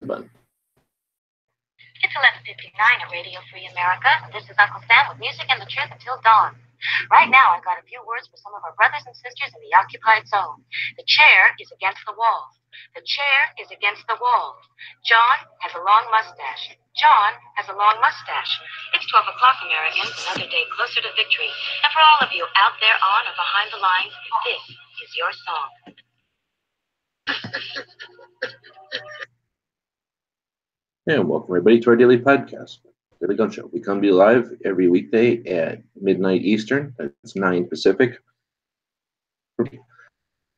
button. It's 11:59 at Radio Free America. This is Uncle Sam with music and the truth until dawn. Right now, I've got a few words for some of our brothers and sisters in the occupied zone. The chair is against the wall. The chair is against the wall. John has a long mustache. John has a long mustache. It's 12 o'clock, Americans, another day closer to victory. And for all of you out there on or behind the lines, this is your song. And welcome everybody to our daily podcast, Daily Gun Show. We come to you live every weekday at midnight Eastern. That's 9 Pacific.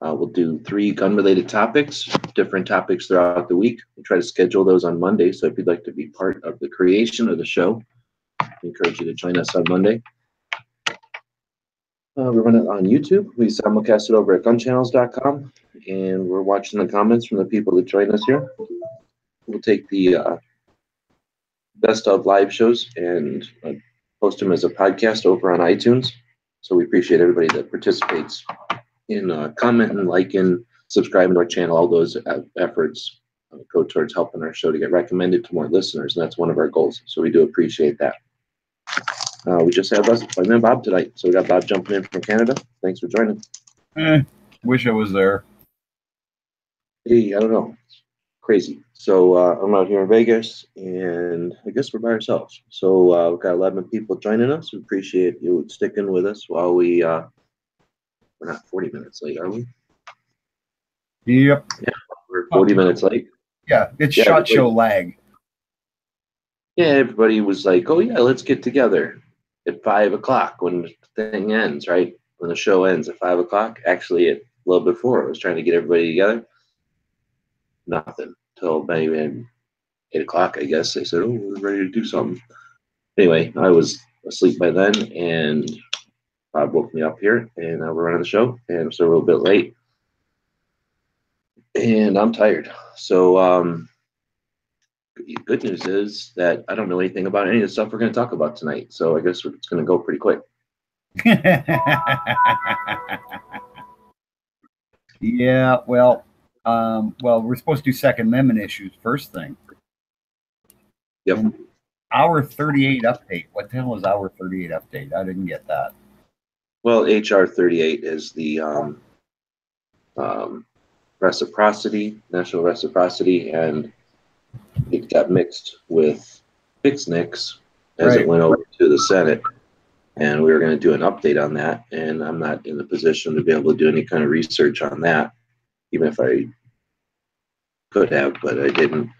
We'll do 3 gun-related topics, different topics throughout the week. We try to schedule those on Monday, so if you'd like to be part of the creation of the show, I encourage you to join us on Monday. We run it on YouTube. We simulcast it over at gunchannels.com, and we're watching the comments from the people that join us here. We'll take the best of live shows and post them as a podcast over on iTunes. So we appreciate everybody that participates in commenting, liking, subscribing to our channel. All those efforts go towards helping our show to get recommended to more listeners, and that's one of our goals. So we do appreciate that. We just had Bob tonight, so we got Bob jumping in from Canada. Thanks for joining. Wish I was there. Hey, I don't know. Crazy. So I'm out here in Vegas, and I guess we're by ourselves. So we've got 11 people joining us. We appreciate you sticking with us while we're not 40 minutes late, are we? Yep. Yeah, we're 40 minutes late. Yeah, it's SHOT Show lag. Yeah, everybody was like, oh, yeah, let's get together at 5 o'clock when the thing ends, right? When the show ends at 5 o'clock. Actually, a little before, I was trying to get everybody together. Nothing. Till maybe 8 o'clock, I guess. They said, oh, we're ready to do something. Anyway, I was asleep by then, and Bob woke me up here, and we're running the show, and so we're a little bit late. And I'm tired. So good news is that I don't know anything about any of the stuff we're going to talk about tonight. So I guess it's going to go pretty quick. Yeah, well, we're supposed to do Second Amendment issues first thing. Yep. And Hour 38 update. What the hell is Hour 38 update? I didn't get that. Well, HR38 is the reciprocity, national reciprocity, and it got mixed with fixed NICS as it went over to the Senate. And we were going to do an update on that, and I'm not in the position to be able to do any kind of research on that, even if I could have, but I didn't.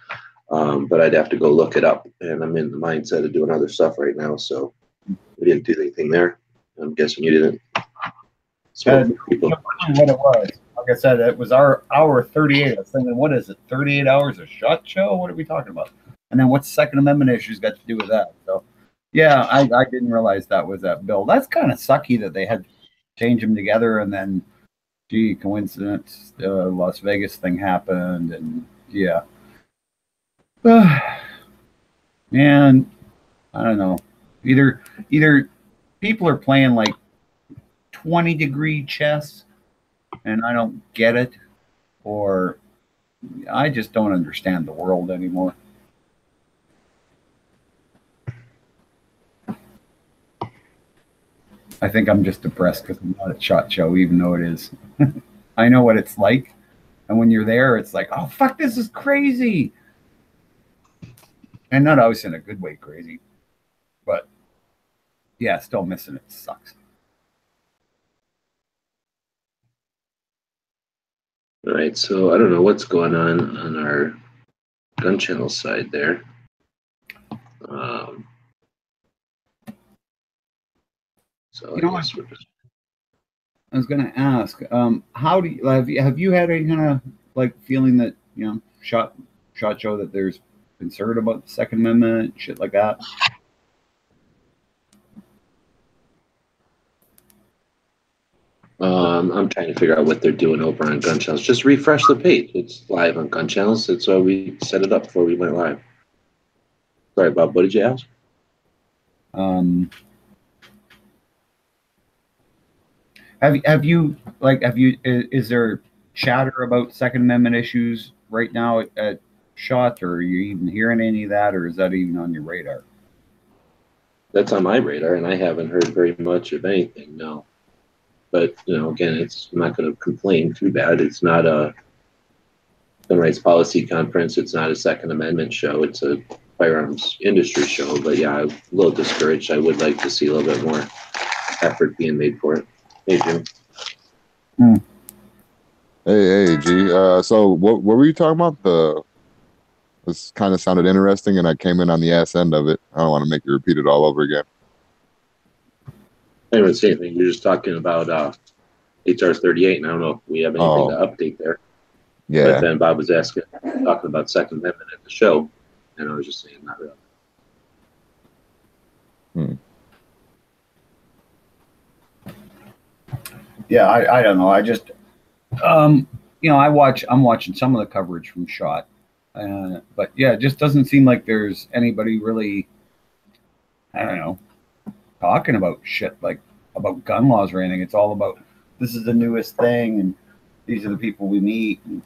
But I'd have to go look it up, and I'm in the mindset of doing other stuff right now, so we didn't do anything there. I'm guessing you didn't. So people, what it was. Like I said, it was our Hour 38. I was thinking, what is it, 38 hours of SHOT Show? What are we talking about? And then what's Second Amendment issues got to do with that? So, yeah, I didn't realize that was that bill. That's kind of sucky that they had to change them together, and then, gee, coincidence, the Las Vegas thing happened, and yeah. Man, I don't know. Either people are playing like 20-degree chess, and I don't get it, or I just don't understand the world anymore. I think I'm just depressed because I'm not at SHOT Show, even though it is. I know what it's like, and when you're there, it's like, oh fuck, this is crazy, and not always in a good way crazy, but yeah, still missing it sucks. all right, so I don't know what's going on our gun channel side there. So you know what? I was going to ask, how do you, have you had any kind of like feeling that, you know, SHOT Show that there's concern about the Second Amendment, shit like that? I'm trying to figure out what they're doing over on Gun Channels. Just refresh the page. It's live on Gun Channels. That's why we set it up before we went live. Sorry, Bob. What did you ask? Have you is there chatter about Second Amendment issues right now at shot, or are you even hearing any of that, or is that even on your radar? That's on my radar, and I haven't heard very much of anything. No, but again, I'm not going to complain too bad. It's not a gun rights policy conference. It's not a Second Amendment show. It's a firearms industry show. But yeah, I'm a little discouraged. I would like to see a little bit more effort being made for it. Hey, Jim. Hey, G. So what were you talking about? This kind of sounded interesting, and I came in on the ass end of it. I don't want to make you repeat it all over again. I didn't say anything. You're just talking about HR38, and I don't know if we have anything to update there. Yeah. But then Bob was talking about Second Amendment at the show, and I was just saying not really. Yeah, I don't know. I just, I'm watching some of the coverage from SHOT, but yeah, it just doesn't seem like there's anybody really, I don't know, talking about shit like about gun laws or anything. It's all about this is the newest thing, and these are the people we meet. And,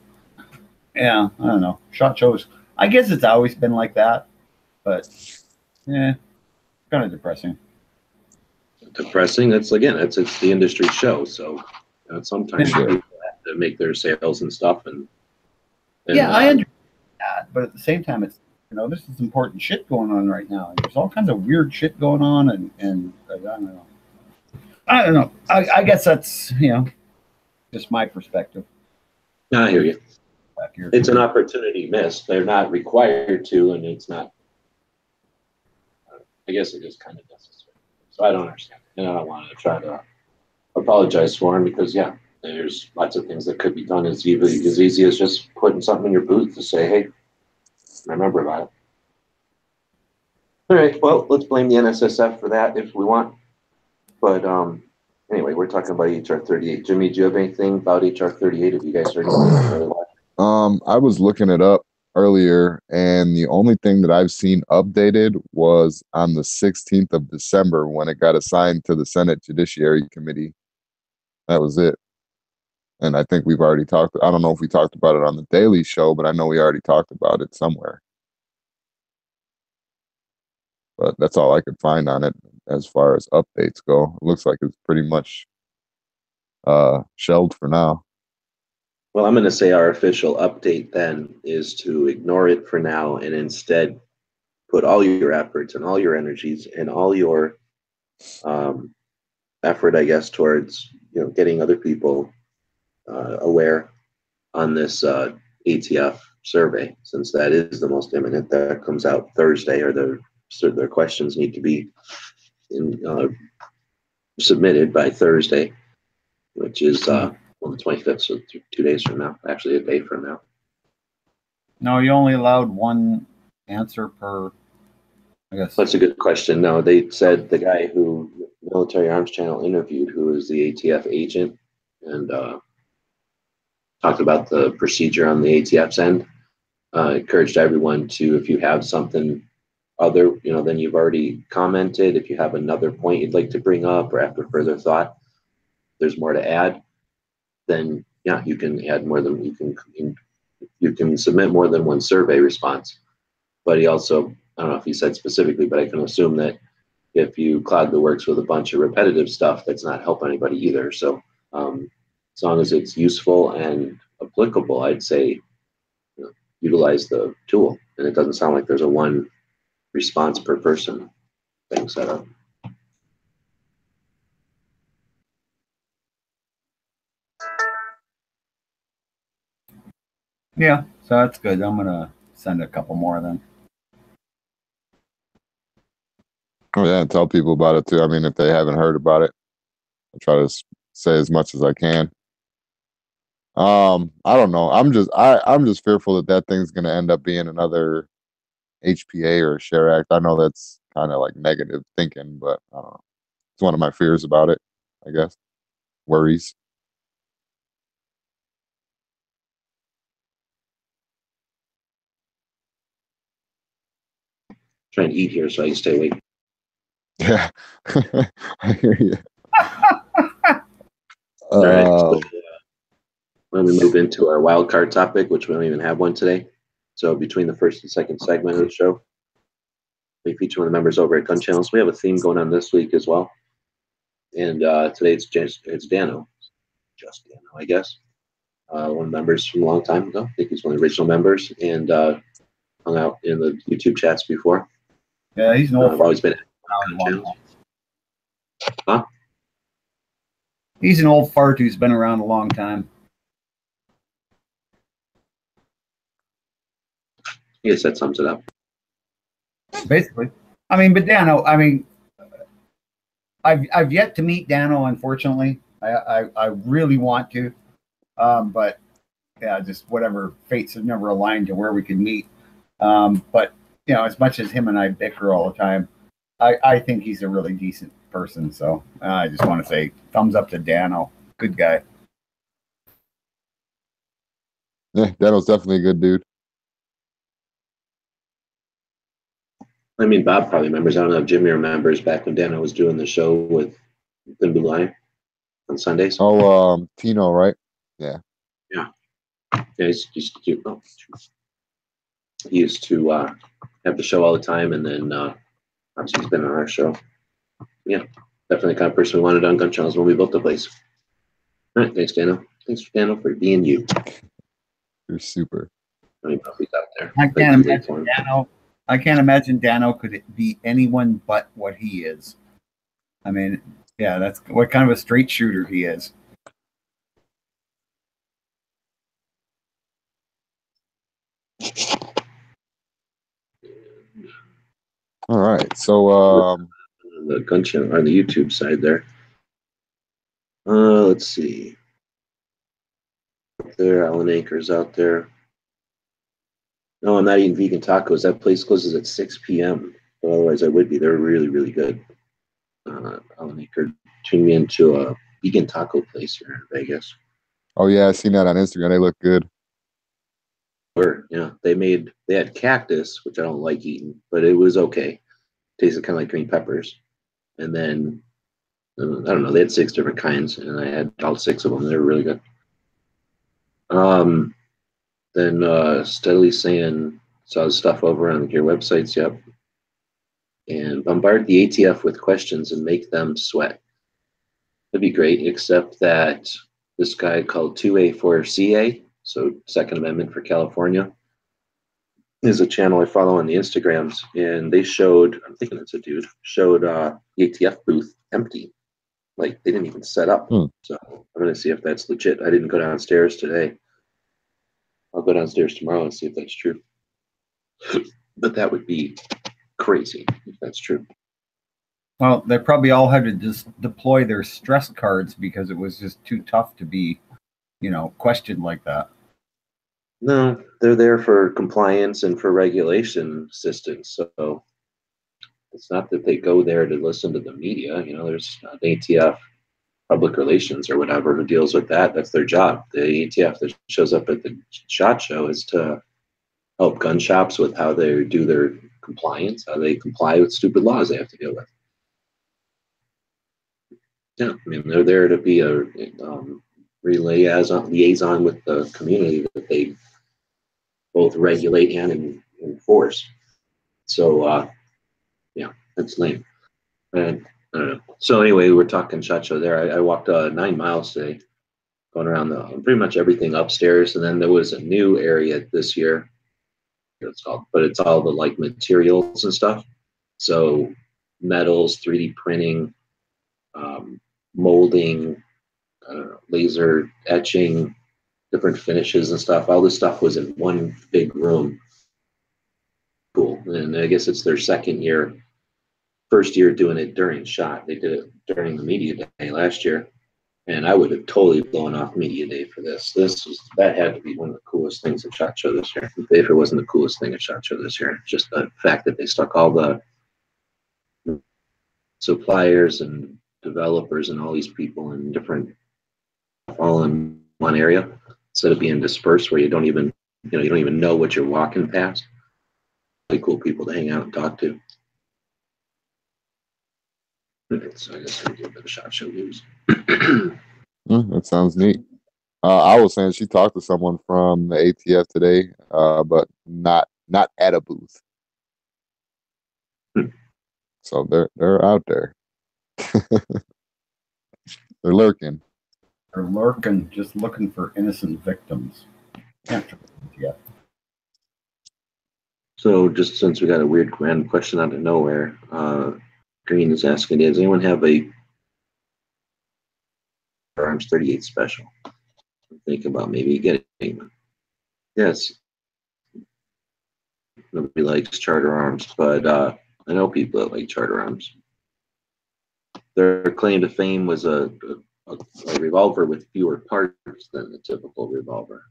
yeah, I don't know. SHOT shows. I guess it's always been like that, but yeah, kind of depressing. Depressing. It's the industry show, so sometimes Sure. people have to make their sales and stuff, and yeah, I understand that, but at the same time, it's this is important shit going on right now. And there's all kinds of weird shit going on, and I don't know. I don't know. I guess that's just my perspective. I hear you. It's an opportunity missed. They're not required to, and it's not. I guess it is kind of necessary. So I don't understand, and I don't want to try to apologize for him because there's lots of things that could be done as easy as just putting something in your booth to say, hey, remember about it. All right, well, let's blame the NSSF for that if we want. But anyway, we're talking about HR38. Jimmy, do you have anything about HR38? Have you guys heard anything? I was looking it up earlier, and the only thing that I've seen updated was on the 16th of December when it got assigned to the Senate Judiciary Committee. That was it. And I think we've already talked. I don't know if we talked about it on the Daily Show, but I know we already talked about it somewhere. But that's all I could find on it as far as updates go. It looks like it's pretty much shelved for now. Well, I'm going to say our official update then is to ignore it for now and instead put all your efforts and all your energies and all your effort, I guess, towards getting other people aware on this ATF survey, since that is the most imminent. That comes out Thursday, or their questions need to be submitted by Thursday, which is the 25th, so 2 days from now, actually a day from now. No, you only allowed one answer per, I guess. That's a good question. No, they said the guy who Military Arms Channel interviewed, who is the ATF agent, and talked about the procedure on the ATF's end, encouraged everyone to, if you have something other, then you've already commented, if you have another point you'd like to bring up, or after further thought, there's more to add, then you can add more than you can submit more than one survey response. But he also, I don't know if he said specifically, but I can assume that if you clog the works with a bunch of repetitive stuff, that's not help anybody either. So as long as it's useful and applicable, I'd say utilize the tool. And it doesn't sound like there's a one response per person thing set up. Yeah, so that's good. I'm gonna send a couple more then. Oh yeah, and tell people about it too. I mean, if they haven't heard about it, I try to say as much as I can. I don't know. I'm just fearful that thing's gonna end up being another HPA or a Share Act. I know that's kind of like negative thinking, but I don't know. It's one of my fears about it, I guess. Worries. Trying to eat here so I can stay awake. Yeah, I hear you. All right. So, when we move into our wild card topic, which we don't even have one today, So between the first and second segment of the show, we feature one of the members over at Gun Channels. We have a theme going on this week as well. And today it's DanO. Just DanO, I guess. One of the members from a long time ago. I think he's one of the original members, and hung out in the YouTube chats before. Yeah, he's an old I've always been around a long time. Huh? He's an old fart who's been around a long time. I guess that sums it up. Basically. I mean, but DanO, I mean, I've yet to meet DanO, unfortunately. I really want to. But yeah, just whatever fates have never aligned to where we could meet. But you know, as much as him and I bicker all the time, I think he's a really decent person. So I just want to say thumbs up to DanO. Good guy. Yeah, DanO's definitely a good dude. I mean, Bob probably remembers. I don't know if Jimmy remembers back when DanO was doing the show with Thin Blue Line on Sundays. Oh, Tino, right? Yeah. Yeah, he used to have the show all the time, and then obviously he's been on our show. Yeah, definitely the kind of person we wanted on Gun Channels when we built the place. All right, thanks, DanO. Thanks, DanO, for being you. You're super. I mean, he's out there. I can't imagine DanO could be anyone but what he is. I mean, yeah, that's what kind of a straight shooter he is. All right. So the Gun Channel on the YouTube side there. Let's see. Up there, Alan Anchor's out there. No, I'm not eating vegan tacos. That place closes at 6 p.m. But otherwise, I would be. They're really, really good. Alan Anchor tuned me into a vegan taco place here in Vegas. oh yeah, I seen that on Instagram. They look good. Yeah, they had cactus, which I don't like eating, but it was okay. Tasted kind of like green peppers. And then I don't know, they had 6 different kinds, and I had all 6 of them. They were really good. Then steadily saying saw the stuff over on your websites, yep. And bombard the ATF with questions and make them sweat. That'd be great, except that this guy called 2A4CA, so Second Amendment for California, is a channel I follow on the Instagrams, and they showed, I'm thinking it's a dude, showed the ATF booth empty. Like, they didn't even set up. So I'm going to see if that's legit. I didn't go downstairs today. I'll go downstairs tomorrow and see if that's true. But that would be crazy if that's true. Well, they probably all had to just deploy their stress cards because it was just too tough to be, you know, questioned like that. No, they're there for compliance and for regulation assistance. So it's not that they go there to listen to the media. You know, there's an ATF public relations or whatever who deals with that. That's their job. The ATF that shows up at the SHOT Show is to help gun shops with how they do their compliance, how they comply with stupid laws they have to deal with. Yeah, I mean, they're there to be a liaison with the community that they both regulate and enforce. So, yeah, that's lame. And I don't know. So anyway, we're talking SHOT Show there. I walked 9 miles today, going around pretty much everything upstairs, and then there was a new area this year. It's called, but it's all the like materials and stuff. So metals, 3D printing, molding, I don't know, laser etching, different finishes and stuff. All this stuff was in one big room. Cool. And I guess it's their first year doing it during SHOT. They did it during the media day last year. And I would have totally blown off media day for this. That had to be one of the coolest things at SHOT Show this year. If it wasn't the coolest thing at SHOT Show this year, just the fact that they stuck all the suppliers and developers and all these people in different, all in one area instead of being dispersed where you don't even know what you're walking past. Really cool people to hang out and talk to. So I guess I'll do a bit of SHOT Show news. That sounds neat. I was saying she talked to someone from the ATF today. but not at a booth. So they're out there. They're lurking. They're lurking, just looking for innocent victims. Can't trust them yet. So just since we got a weird random question out of nowhere, Green is asking, does anyone have a Arms 38 special? Think about maybe getting one. Yes. Nobody likes Charter Arms, but I know people that like Charter Arms. Their claim to fame was a revolver with fewer parts than the typical revolver.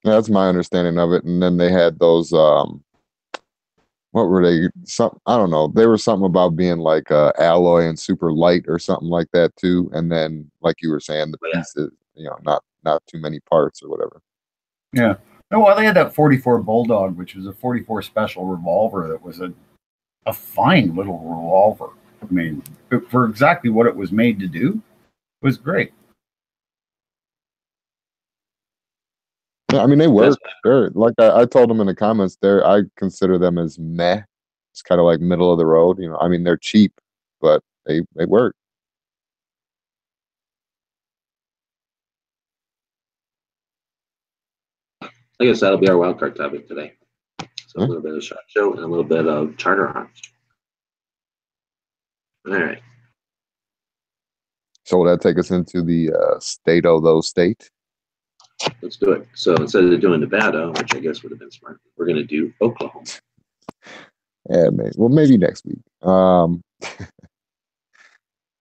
Yeah, that's my understanding of it. And then they had those what were they? I don't know. They were something about being like alloy and super light or something like that too. And then, like you were saying, the pieces, not too many parts or whatever. Yeah. No, well, they had that 44 Bulldog, which was a 44 special revolver that was a fine little revolver. I mean, for exactly what it was made to do, it was great. Yeah, I mean, they work. They're like I told them in the comments. I consider them as meh. It's kind of like middle of the road. I mean, they're cheap, but they work. I guess that'll be our wildcard topic today. So a little bit of SHOT Show and a little bit of Charter Arms. All right. So will that take us into the state of those state? Let's do it. So instead of doing Nevada, which I guess would have been smart, we're going to do Oklahoma. Yeah, maybe. Well, maybe next week. But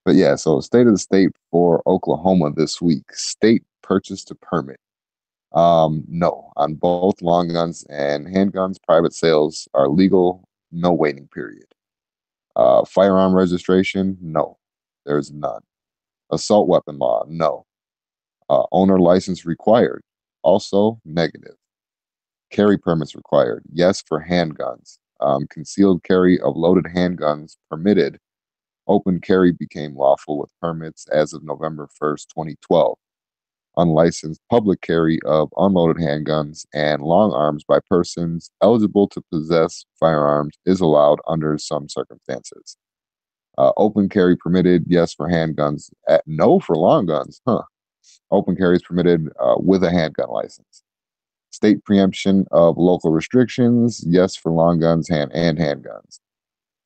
yeah, so state of the state for Oklahoma this week. State purchase to permit. No, on both long guns and handguns, private sales are legal. No waiting period. Firearm registration? No, there's none. Assault weapon law? No. Owner license required? Also negative. Carry permits required? Yes, for handguns. Concealed carry of loaded handguns permitted. Open carry became lawful with permits as of November 1st, 2012. Unlicensed public carry of unloaded handguns and long arms by persons eligible to possess firearms is allowed under some circumstances. Open carry permitted, yes, for handguns. No for long guns. Open carry is permitted with a handgun license. State preemption of local restrictions, yes, for long guns and handguns.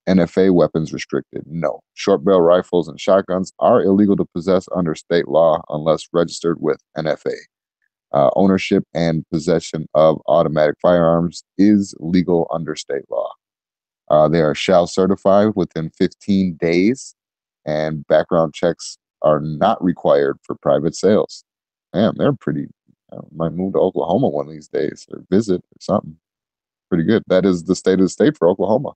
NFA weapons restricted, no. Short barrel rifles and shotguns are illegal to possess under state law unless registered with NFA. Ownership and possession of automatic firearms is legal under state law. They are shall certify within 15 days, and background checks are not required for private sales. Man, they're pretty. I might move to Oklahoma one of these days or visit or something. Pretty good. That is the state of the state for Oklahoma.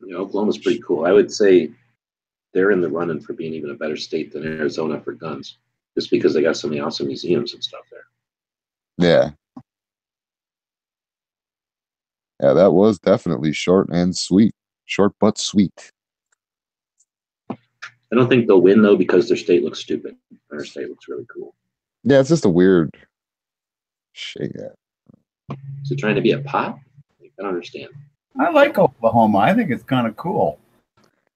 Yeah, Oklahoma's pretty cool. I would say they're in the running for being even a better state than Arizona for guns, just because they got so many awesome museums and stuff there. Yeah. Yeah, that was definitely short and sweet. Short but sweet. I don't think they'll win, though, because their state looks stupid. Our state looks really cool. Yeah, it's just a weird shit. Yeah. Is it trying to be a pop? I don't understand. I like Oklahoma. I think it's kind of cool.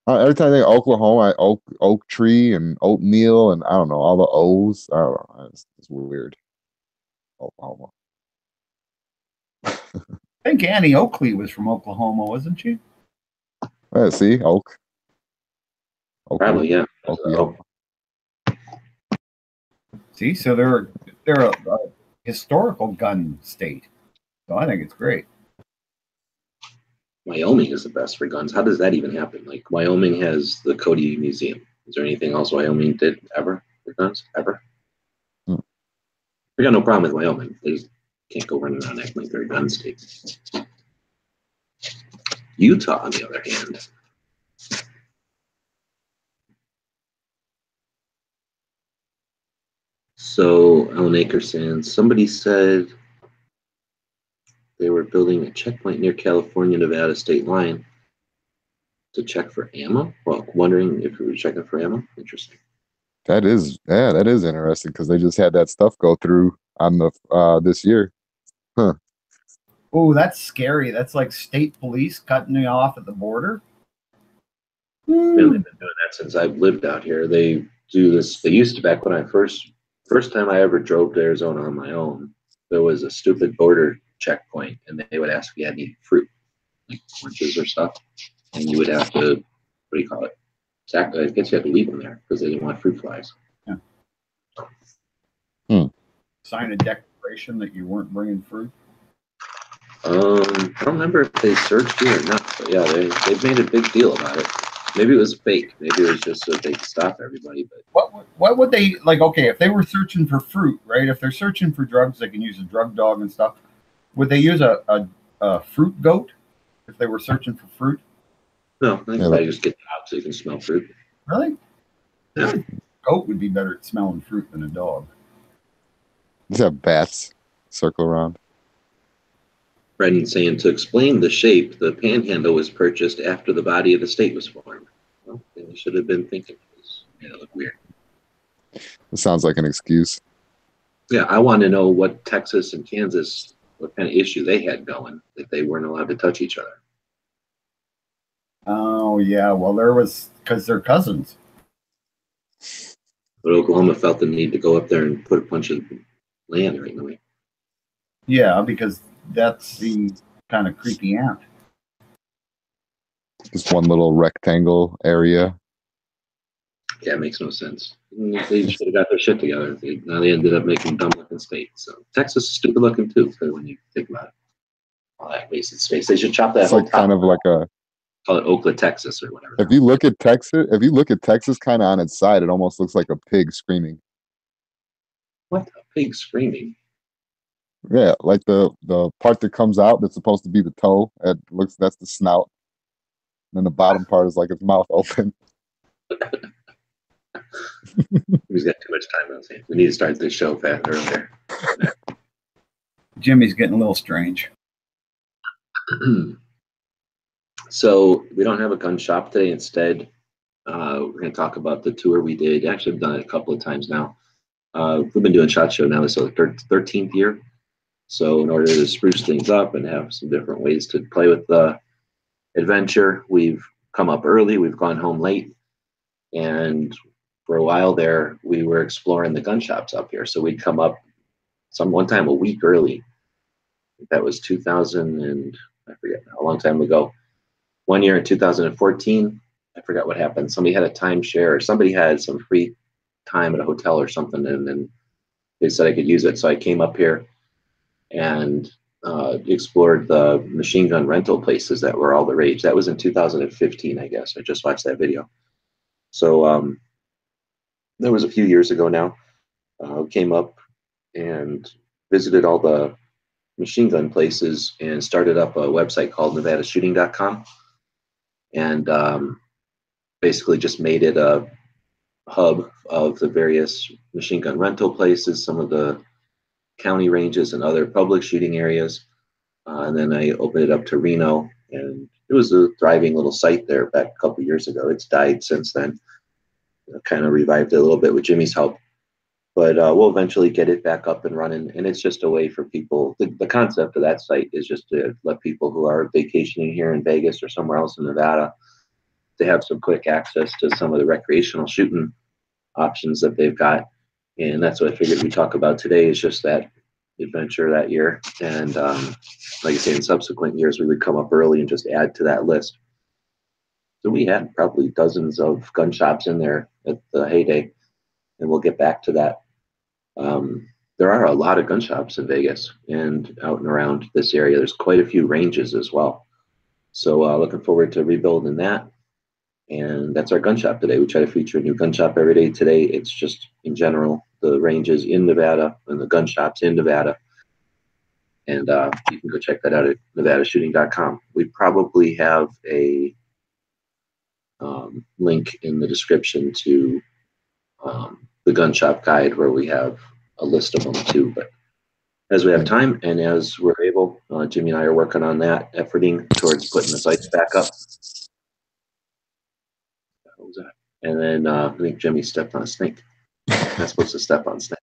Every time I think Oklahoma, oak tree and oatmeal and I don't know, all the O's. I don't know. It's weird. Oklahoma. I think Annie Oakley was from Oklahoma, wasn't she? Yeah, see, Oak. Probably, yeah. Oklahoma. See, so they're a historical gun state. So I think it's great. Wyoming is the best for guns. How does that even happen? Like, Wyoming has the Cody Museum. Is there anything else Wyoming did ever for guns? Ever? We got no problem with Wyoming. They just can't go running around acting like they're a gun state. Utah, on the other hand. So, Alan Akerson, somebody said they were building a checkpoint near California-Nevada state line to check for ammo. Well, wondering if we were checking for ammo. Interesting. That is, yeah, that is interesting because they just had that stuff go through on the this year. Huh. Oh, that's scary. That's like state police cutting you off at the border. And they've been doing that since I've lived out here. They do this. They used to back when I first time I ever drove to Arizona on my own. There was a stupid border checkpoint, and they would ask if you had any fruit, like oranges or stuff, and you would have to, what do you call it? Exactly. I guess you had to leave them there because they didn't want fruit flies. Yeah. Sign a declaration that you weren't bringing fruit. I don't remember if they searched you or not, but yeah, they've made a big deal about it. Maybe it was fake. Maybe it was just so they could stop everybody. But what would they like? Okay, if they were searching for fruit, right? If they're searching for drugs, they can use a drug dog and stuff. Would they use a fruit goat if they were searching for fruit? no, I think I just get out so you can smell fruit. Really? Yeah. Goat would be better at smelling fruit than a dog. Just have bats circle around. Brendan saying to explain the shape, the panhandle was purchased after the body of the state was formed. Well, they should have been thinking it looked weird. It sounds like an excuse. Yeah, I want to know what Texas and Kansas, what kind of issue they had going that they weren't allowed to touch each other. Oh yeah, well there was because they're cousins. But Oklahoma felt the need to go up there and put a bunch of land right in the way. Yeah, because that's the kind of creepy aunt. Just one little rectangle area. Yeah, it makes no sense. They should have got their shit together. Now they ended up making dumb-looking states. So Texas is stupid-looking too, when you think about it. All that wasted space. They should chop that It's whole like kind of like a. Call it Oakland, Texas, or whatever. If you look at Texas kind of on its side, it almost looks like a pig screaming. What? A pig screaming? Yeah, like the part that comes out that's supposed to be the toe. That's the snout. And then the bottom part is like its mouth open. He's got too much time on his hands. We need to start this show earlier. Jimmy's getting a little strange. So we don't have a gun shop today. Instead, we're going to talk about the tour we did. Actually, I've done it a couple of times now. We've been doing SHOT Show now. This is the 13th year. So in order to spruce things up and have some different ways to play with the adventure, we've come up early. We've gone home late. And for a while there, we were exploring the gun shops up here. So we'd come up one time a week early. That was 2000 and I forget now, a long time ago. One year in 2014, I forgot what happened. Somebody had a timeshare or somebody had some free time at a hotel or something, and then they said I could use it. So I came up here and explored the machine gun rental places that were all the rage. That was in 2015, I guess. I just watched that video. So that was a few years ago now. Came up and visited all the machine gun places and started up a website called nevadashooting.com. And basically just made it a hub of the various machine gun rental places, some of the county ranges and other public shooting areas. And then I opened it up to Reno, and it was a thriving little site there back a couple of years ago. It's died since then. Kind of revived it a little bit with Jimmy's help. But we'll eventually get it back up and running. And it's just a way for people. The concept of that site is just to let people who are vacationing here in Vegas or somewhere else in Nevada to have some quick access to some of the recreational shooting options that they've got. And that's what I figured we'd talk about today, is just that adventure that year. And like I say, in subsequent years, we would come up early and just add to that list. So we had probably dozens of gun shops in there at the heyday, and we'll get back to that. There are a lot of gun shops in Vegas and out and around this area. There's quite a few ranges as well. So looking forward to rebuilding that. And that's our gun shop today. We try to feature a new gun shop every day. Today, it's just in general the ranges in Nevada and the gun shops in Nevada. And you can go check that out at nevadashooting.com. We probably have a link in the description to the gun shop guide where we have a list of them too. But as we have time and as we're able, Jimmy and I are working on that, efforting towards putting the sites back up. What was that? And then I think Jimmy stepped on a snake. Not supposed to step on snake.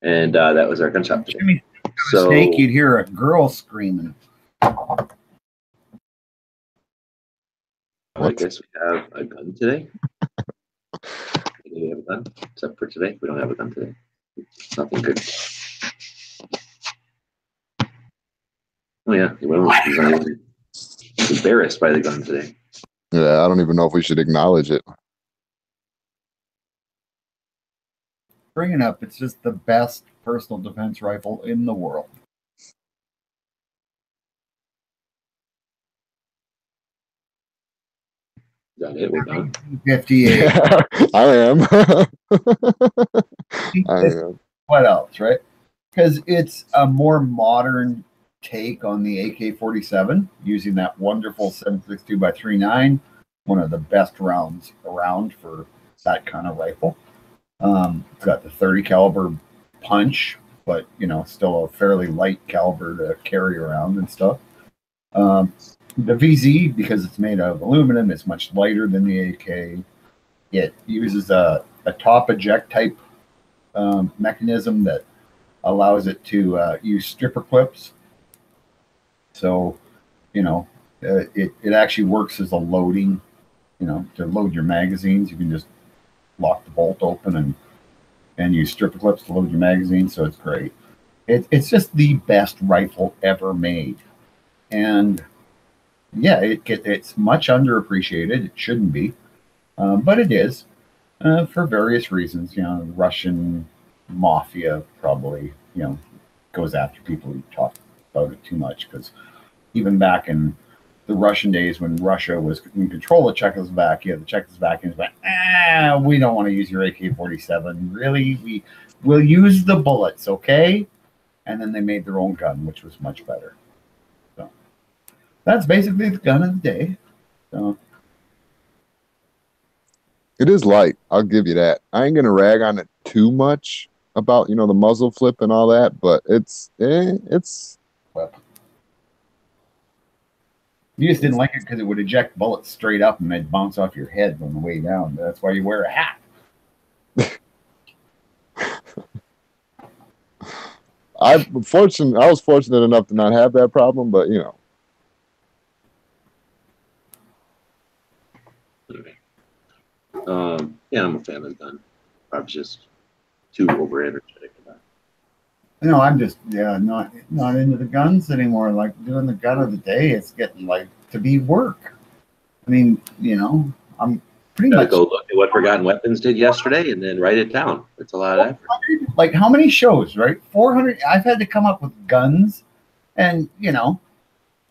And that was our gun shop today. Jimmy, So snake, you'd hear a girl screaming. I guess we have a gun today. Do we have a gun? Except for today, we don't have a gun today. It's nothing good. Oh yeah, he's not even embarrassed by the gun today. Yeah, I don't even know if we should acknowledge it. Bring it up. It's just the best personal defense rifle in the world. Is that it? We're done. 58. I am. I am. What else, right? Because it's a more modern take on the AK-47 using that wonderful 7.62 by 3.9, one of the best rounds around for that kind of rifle. It's got the 30 caliber punch, but still a fairly light caliber to carry around and stuff. The VZ, because it's made of aluminum, is much lighter than the AK. It uses a top eject type mechanism that allows it to use stripper clips. So, it actually works as a loading, to load your magazines. You can just lock the bolt open and use stripper clips to load your magazine. So it's great. It's just the best rifle ever made. And yeah, it's much underappreciated. It shouldn't be, but it is for various reasons. The Russian mafia probably, goes after people who talk about it too much, because even back in the Russian days when Russia was in control of Czechoslovakia, the Czechoslovakians went, we don't want to use your AK-47. Really? We'll use the bullets, okay? And then they made their own gun, which was much better. So that's basically the gun of the day. So It is light. I'll give you that. I ain't gonna rag on it too much about the muzzle flip and all that, but it's well, you just didn't like it because it would eject bullets straight up and they'd bounce off your head on the way down. That's why you wear a hat. I was fortunate enough to not have that problem, but Yeah, I'm a fan of the gun. I'm just too over energetic about it. I'm just not into the guns anymore. Like doing the gun of the day, it's getting like to be work. I mean, I'm pretty much go look at what Forgotten Weapons did yesterday and then write it down. It's a lot of effort. Like how many shows, right? 400. I've had to come up with guns, and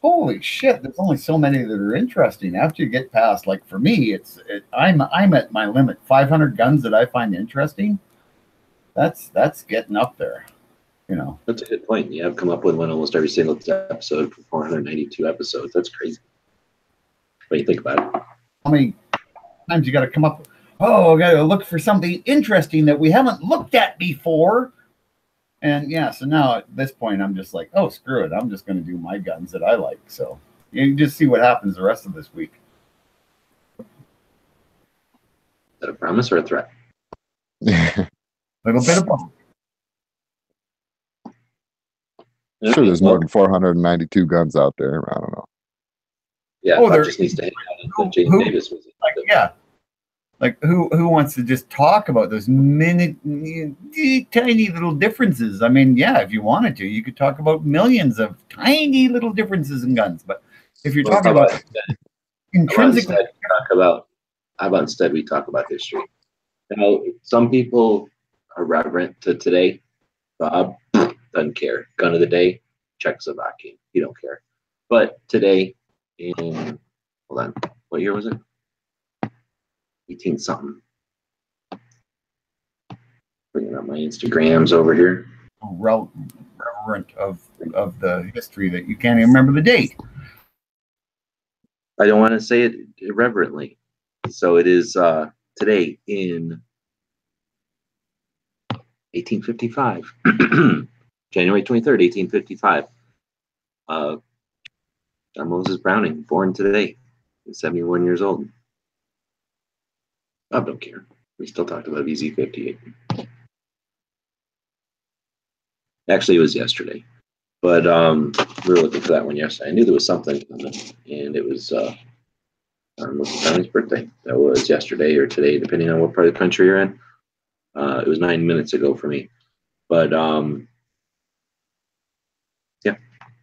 holy shit, there's only so many that are interesting. After you get past, like for me, I'm at my limit. 500 guns that I find interesting. That's getting up there. That's a good point. You have come up with one almost every single episode for 492 episodes. That's crazy. When you think about it. How many times you got to come up? I got to look for something interesting that we haven't looked at before. And yeah, so now at this point, I'm just like, oh, screw it. I'm just going to do my guns that I like. So you can just see what happens the rest of this week. Is that a promise or a threat? Little bit of both. Sure, there's more than 492 guns out there. I don't know. Yeah, there just needs to hang out until James Davis was in. Like, yeah. Like who wants to just talk about those tiny little differences? I mean, yeah, if you wanted to, you could talk about millions of tiny little differences in guns. But if you're talking about intrinsically, how about instead we talk about history? Now, some people are reverent to today. Bob doesn't care. Gun of the day, Czechoslovakia. You don't care. But today, hold on, what year was it? 18 something. Bringing up my Instagrams over here. Reverent of the history that you can't even remember the date. I don't want to say it irreverently. So it is today in 1855. January 23rd, 1855. John Moses Browning, born today, 71 years old. Bob don't care. We still talked about VZ58. Actually, it was yesterday. But we were looking for that one yesterday. I knew there was something coming, and it was Tommy's birthday. That was yesterday or today, depending on what part of the country you're in. It was 9 minutes ago for me. But yeah,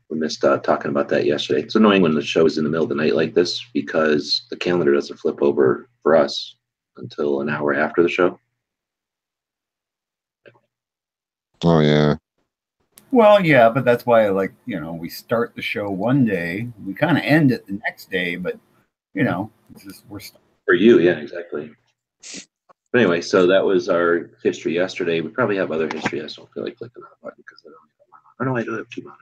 we missed talking about that yesterday. It's annoying when the show is in the middle of the night like this because the calendar doesn't flip over for us until an hour after the show. Oh yeah. Well, yeah, but that's why, like, you know, we start the show one day, we kind of end it the next day, but you know, it's just For you, yeah, exactly. But anyway, so that was our history yesterday. We probably have other history. I just don't feel like clicking on a button because I don't have one. Oh no, I do have two on it.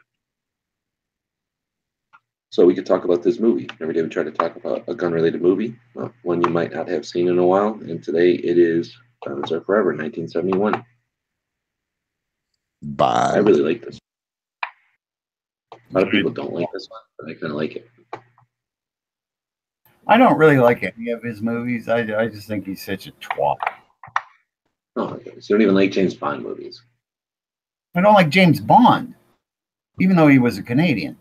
So we could talk about this movie. Every day we try to talk about a gun-related movie, one you might not have seen in a while. And today it is Diamonds Are Forever, 1971. I Bye. really like this. A lot of people don't like this one, but I kind of like it. I don't really like any of his movies. I just think he's such a twat. Oh, okay. So you don't even like James Bond movies? I don't like James Bond, even though he was a Canadian.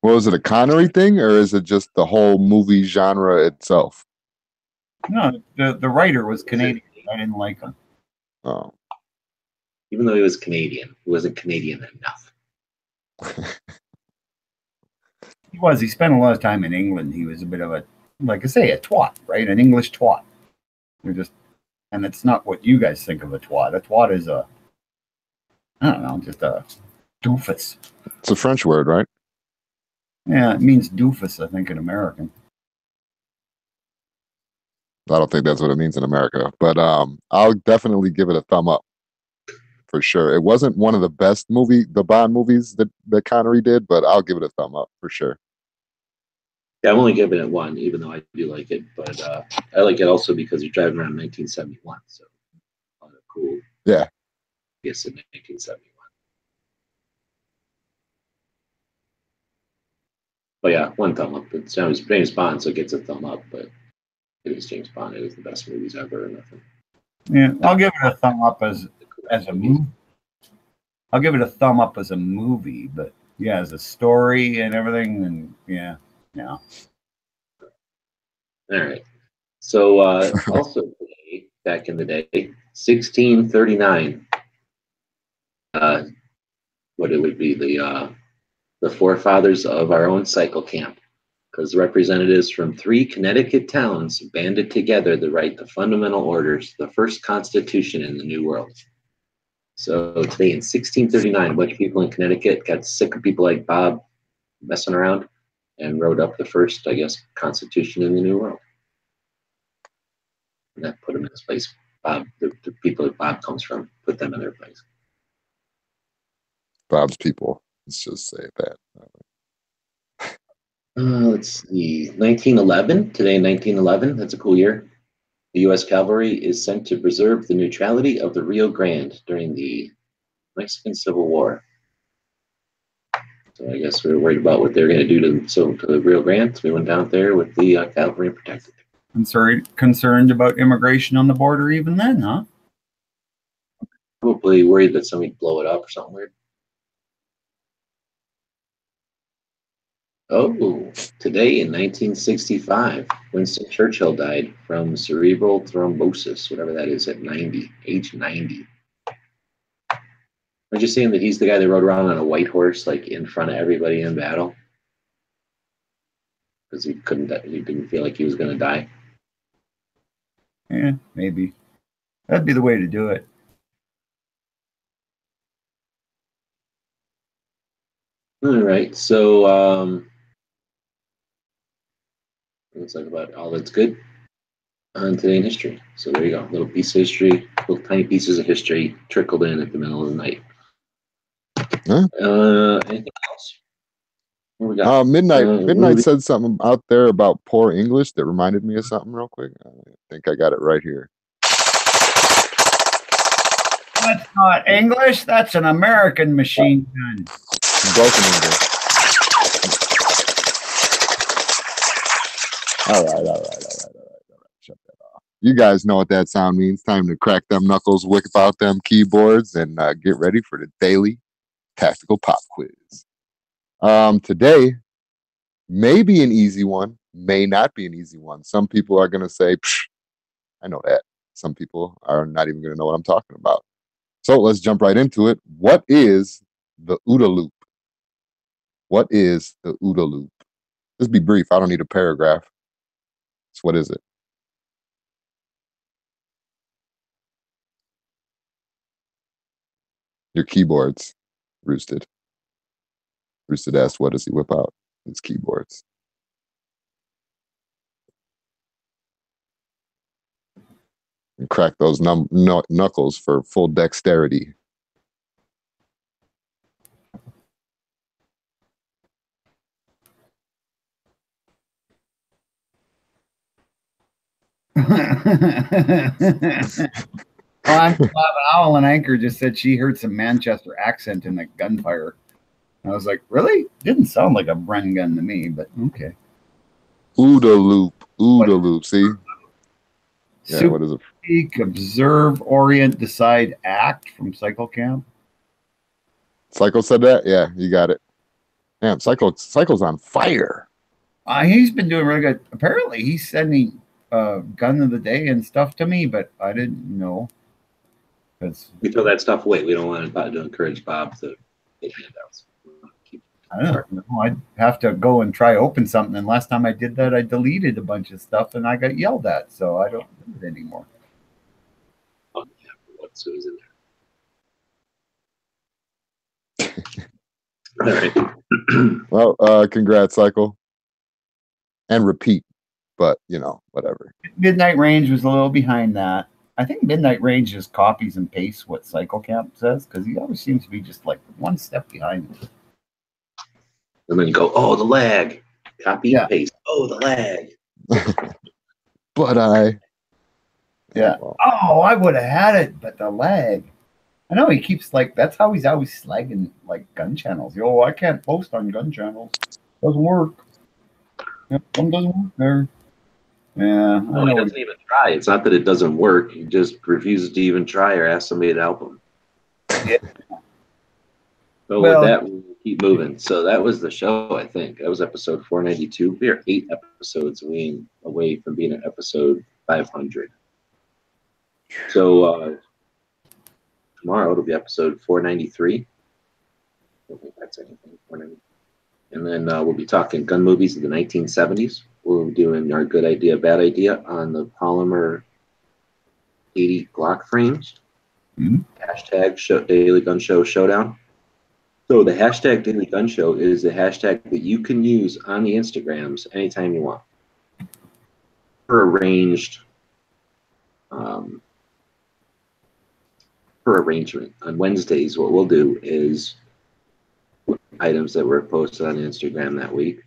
Well, is it a Connery thing, or is it just the whole movie genre itself? No, the writer was Canadian. I didn't like him. Oh. Even though he was Canadian, he wasn't Canadian enough. He was. He spent a lot of time in England. He was a bit of a, like I say, a twat, right? An English twat. We're just, and it's not what you guys think of a twat. A twat is a, I don't know, just a doofus. It's a French word, right? Yeah, it means doofus, I think, in American. I don't think that's what it means in America, but I'll definitely give it a thumb up for sure. It wasn't one of the best the Bond movies that Connery did, but I'll give it a thumb up for sure. Yeah, I'm only giving it one, even though I do like it. But I like it also because you're driving around in 1971, so a lot of cool. Yeah. Yes, in 1971. But yeah, one thumb up. It's James Bond, so it gets a thumb up. But it is James Bond. It is the best movies ever, or nothing. Yeah, I'll give it a thumb up as a movie. I'll give it a thumb up as a movie, but yeah, as a story and everything, and yeah. All right. So also today, back in the day, 1639. What it would be the forefathers of our own cycle camp, because representatives from 3 Connecticut towns banded together to write the fundamental orders, the first constitution in the New World. So today in 1639, a bunch of people in Connecticut got sick of people like Bob messing around and wrote up the first, I guess, constitution in the New World. And that put them in his place. Bob, the people that Bob comes from, put them in their place. Bob's people. Let's just say that. Let's see, 1911. Today in 1911, that's a cool year. The U.S. cavalry is sent to preserve the neutrality of the Rio Grande during the Mexican Civil War. So I guess we were worried about what they were going to do to the Rio Grande. So we went down there with the cavalry and protected it. Concerned about immigration on the border even then, huh? Probably worried that somebody'd blow it up or something weird. Oh, today in 1965, Winston Churchill died from cerebral thrombosis, whatever that is, at 90, age 90. Aren't you saying that he's the guy that rode around on a white horse, like in front of everybody in battle? Because he didn't feel like he was going to die. Yeah, maybe. That'd be the way to do it. All right, so looks like about all that's good on today in history. So there you go, little piece of history, little tiny pieces of history trickled in at the middle of the night. Huh? Anything else? What we got? Midnight said something out there about poor English that reminded me of something real quick. I think I got it right here. That's not English. That's an American machine gun. Broken English. All right. Shut that off. You guys know what that sound means. Time to crack them knuckles, whip out them keyboards, and get ready for the daily tactical pop quiz. Today may be an easy one, may not be an easy one. Some people are going to say, Psh, I know that. Some people are not even going to know what I'm talking about. So let's jump right into it. What is the OODA loop? What is the OODA loop? Just be brief. I don't need a paragraph. So what is it? Your keyboards, Roosted. Roosted asked, what does he whip out? His keyboards. And crack those knuckles for full dexterity. Well, I'm an owl and anchor just said she heard some Manchester accent in the gunfire. I was like, really? Didn't sound like a Bren gun to me, but okay. OODA loop. OODA loop. See? Yeah, what is it? Speak, observe, orient, decide, act from Cycle Camp. Psycho said that? Yeah, you got it. Damn, Psycho's on fire. He's been doing really good. Apparently, he's sending gun of the day and stuff to me, but I didn't know. We throw that stuff away. We don't want to encourage Bob to get handouts. I don't know. I'd have to go and try open something. And last time I did that, I deleted a bunch of stuff and I got yelled at. So I don't do it anymore. Oh, yeah. What's in there? All right. Well, congrats, Cycle. And repeat, but, whatever. Midnight Range was a little behind that. I think Midnight Range just copies and pastes what Cycle Camp says because he always seems to be just like one step behind it. And then you go, oh, the lag. Copy and paste. Oh, the lag. But yeah. Oh, I would have had it, but the lag. I know he keeps that's how he's always slagging gun channels. Yo, I can't post on gun channels. Doesn't work. Yeah, one doesn't work there. Yeah. No, he doesn't even try. It's not that it doesn't work. He just refuses to even try or ask somebody to help him. Yeah. So with that, we'll keep moving. So that was the show, I think. That was episode 492. We are 8 episodes away from being at episode 500. So tomorrow it'll be episode 493. I don't think that's anything. 490. And then we'll be talking gun movies of the 1970s. We'll be doing our good idea, bad idea on the polymer 80 Glock frames. Mm-hmm. Hashtag Daily Gun Show Showdown. So the hashtag Daily Gun Show is the hashtag that you can use on the Instagrams anytime you want. For arrangement on Wednesdays, what we'll do is items that were posted on Instagram that week,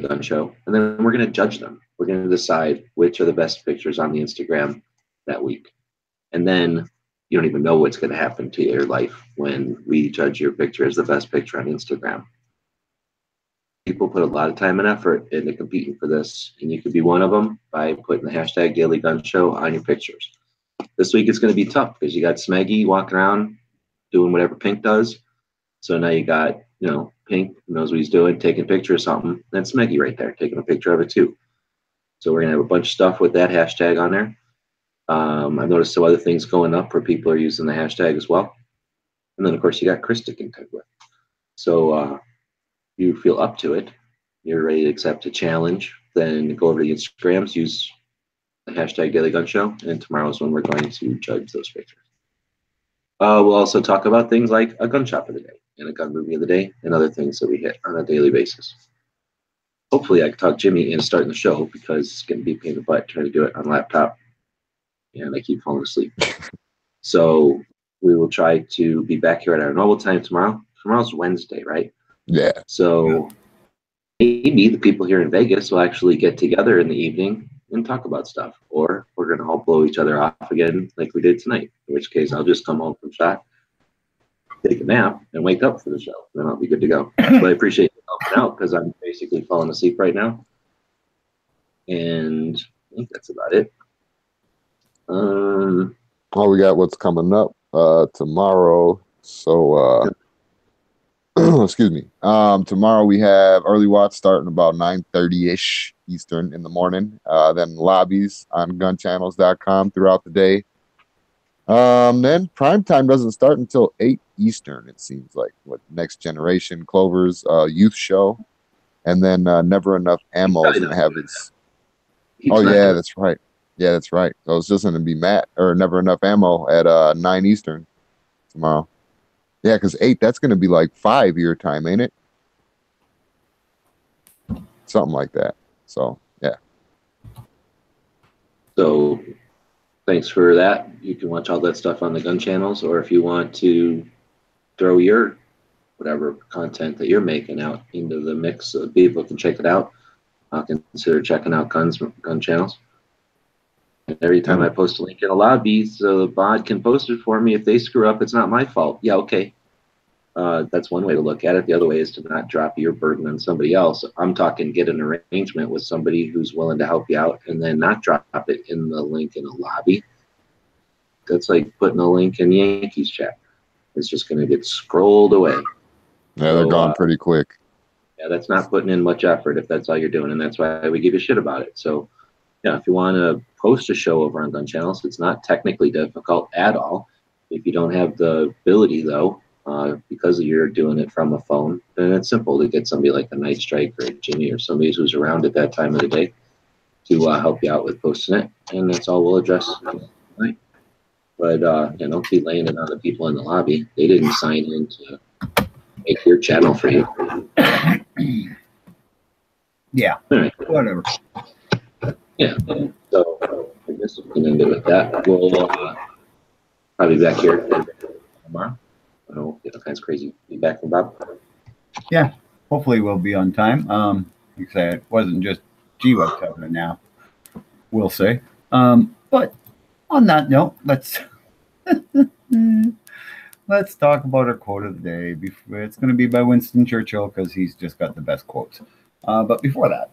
gun show, and then we're going to judge them. We're going to decide which are the best pictures on the Instagram that week, and then you don't even know what's going to happen to your life when we judge your picture as the best picture on Instagram. People put a lot of time and effort into competing for this, and you could be one of them by putting the hashtag Daily Gun Show on your pictures. This week it's going to be tough because you got Smeggy walking around doing whatever Pink does. So now you got, Pink knows what he's doing, taking a picture of something. Then Smeggy right there, taking a picture of it too. So we're going to have a bunch of stuff with that hashtag on there. I've noticed some other things going up where people are using the hashtag as well. And then, of course, you got Chris to contend with. So you feel up to it, you're ready to accept a challenge, then go over to the Instagrams, use the hashtag Daily Gun Show, and tomorrow is when we're going to judge those pictures. We'll also talk about things like a gun shop of the day and a gun movie of the day and other things that we hit on a daily basis. Hopefully I can talk Jimmy into starting the show because it's going to be a pain in the butt trying to do it on laptop. And I keep falling asleep. So we will try to be back here at our normal time tomorrow. Tomorrow's Wednesday, right? Yeah. So maybe the people here in Vegas will actually get together in the evening and talk about stuff. Or we're going to all blow each other off again like we did tonight. In which case I'll just come home from shot, take a nap, and wake up for the show. Then I'll be good to go. But I appreciate you helping out because I'm basically falling asleep right now. And I think that's about it. Oh, we got what's coming up tomorrow. So excuse me. Tomorrow we have early watch starting about 9:30ish Eastern in the morning. Then lobbies on gunchannels.com throughout the day. Then prime time doesn't start until 8 Eastern, it seems like, with Next Generation, Clover's youth show. And then Never Enough Ammo is going to have its. Oh, yeah, that's right. Yeah, that's right. So it's just going to be Matt or Never Enough Ammo at 9 Eastern tomorrow. Yeah, because 8, that's going to be like 5 your time, ain't it? Something like that. So, yeah. So thanks for that. You can watch all that stuff on the gun channels, or if you want to throw your whatever content that you're making out into the mix so people can check it out, I'll consider checking out gun channels. And every time I post a link in a lobby, so the bot can post it for me. If they screw up, it's not my fault. Yeah, okay. That's one way to look at it. The other way is to not drop your burden on somebody else. I'm talking get an arrangement with somebody who's willing to help you out and then not drop it in the link in a lobby. That's like putting a link in Yankees chat. It's just going to get scrolled away. Yeah, they're gone pretty quick. Yeah, that's not putting in much effort if that's all you're doing, and that's why we give you shit about it. So, yeah, if you want to post a show over on Gun Channels, it's not technically difficult at all. If you don't have the ability, though, because you're doing it from a phone, then it's simple to get somebody like a Night Strike or a Jimmy or somebody who's around at that time of the day to help you out with posting it, and that's all we'll address tonight. But don't be laying it on the people in the lobby. They didn't sign in to make your channel for you. Yeah. Right. Whatever. Yeah. So I guess we can end it with that. We'll probably be back here tomorrow. I don't get all kinds of crazy feedback from Bob. Yeah. Hopefully we'll be on time. Like I said, it wasn't just G-Web covering it now. We'll see. But on that note, let's talk about our quote of the day. It's going to be by Winston Churchill because he's just got the best quotes. But before that,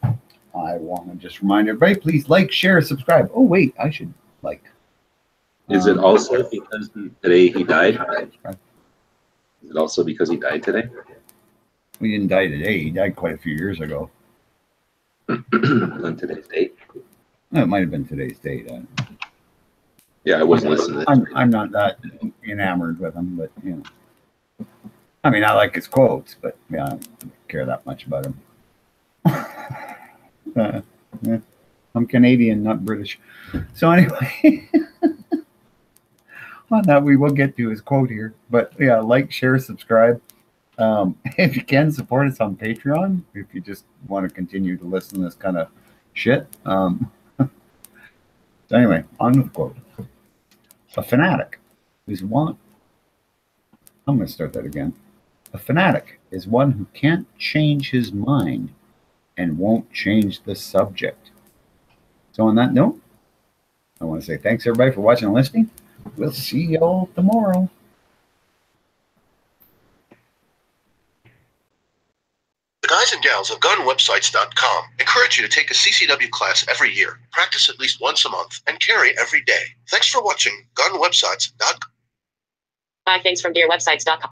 I want to just remind everybody, please like, share, subscribe. Oh, wait, I should like. Is it also because today he died? Is it also because he died today? He didn't die today. He died quite a few years ago. On today's date? It might have been today's date. Yeah, I wasn't listening. I'm not that enamored with him, but I mean, I like his quotes, but yeah, I don't care that much about him. I'm Canadian, not British. So anyway, on that we will get to his quote here. But yeah, like, share, subscribe. If you can, support us on Patreon. If you just want to continue to listen to this kind of shit. So anyway, on with the quote. A fanatic is one. I'm going to start that again. A fanatic is one who can't change his mind and won't change the subject. So on that note, I want to say thanks everybody for watching and listening. We'll see y'all tomorrow. The guys and gals of gunwebsites.com encourage you to take a CCW class every year, practice at least once a month, and carry every day. Thanks for watching gunwebsites.com. Bye, thanks from dearwebsites.com.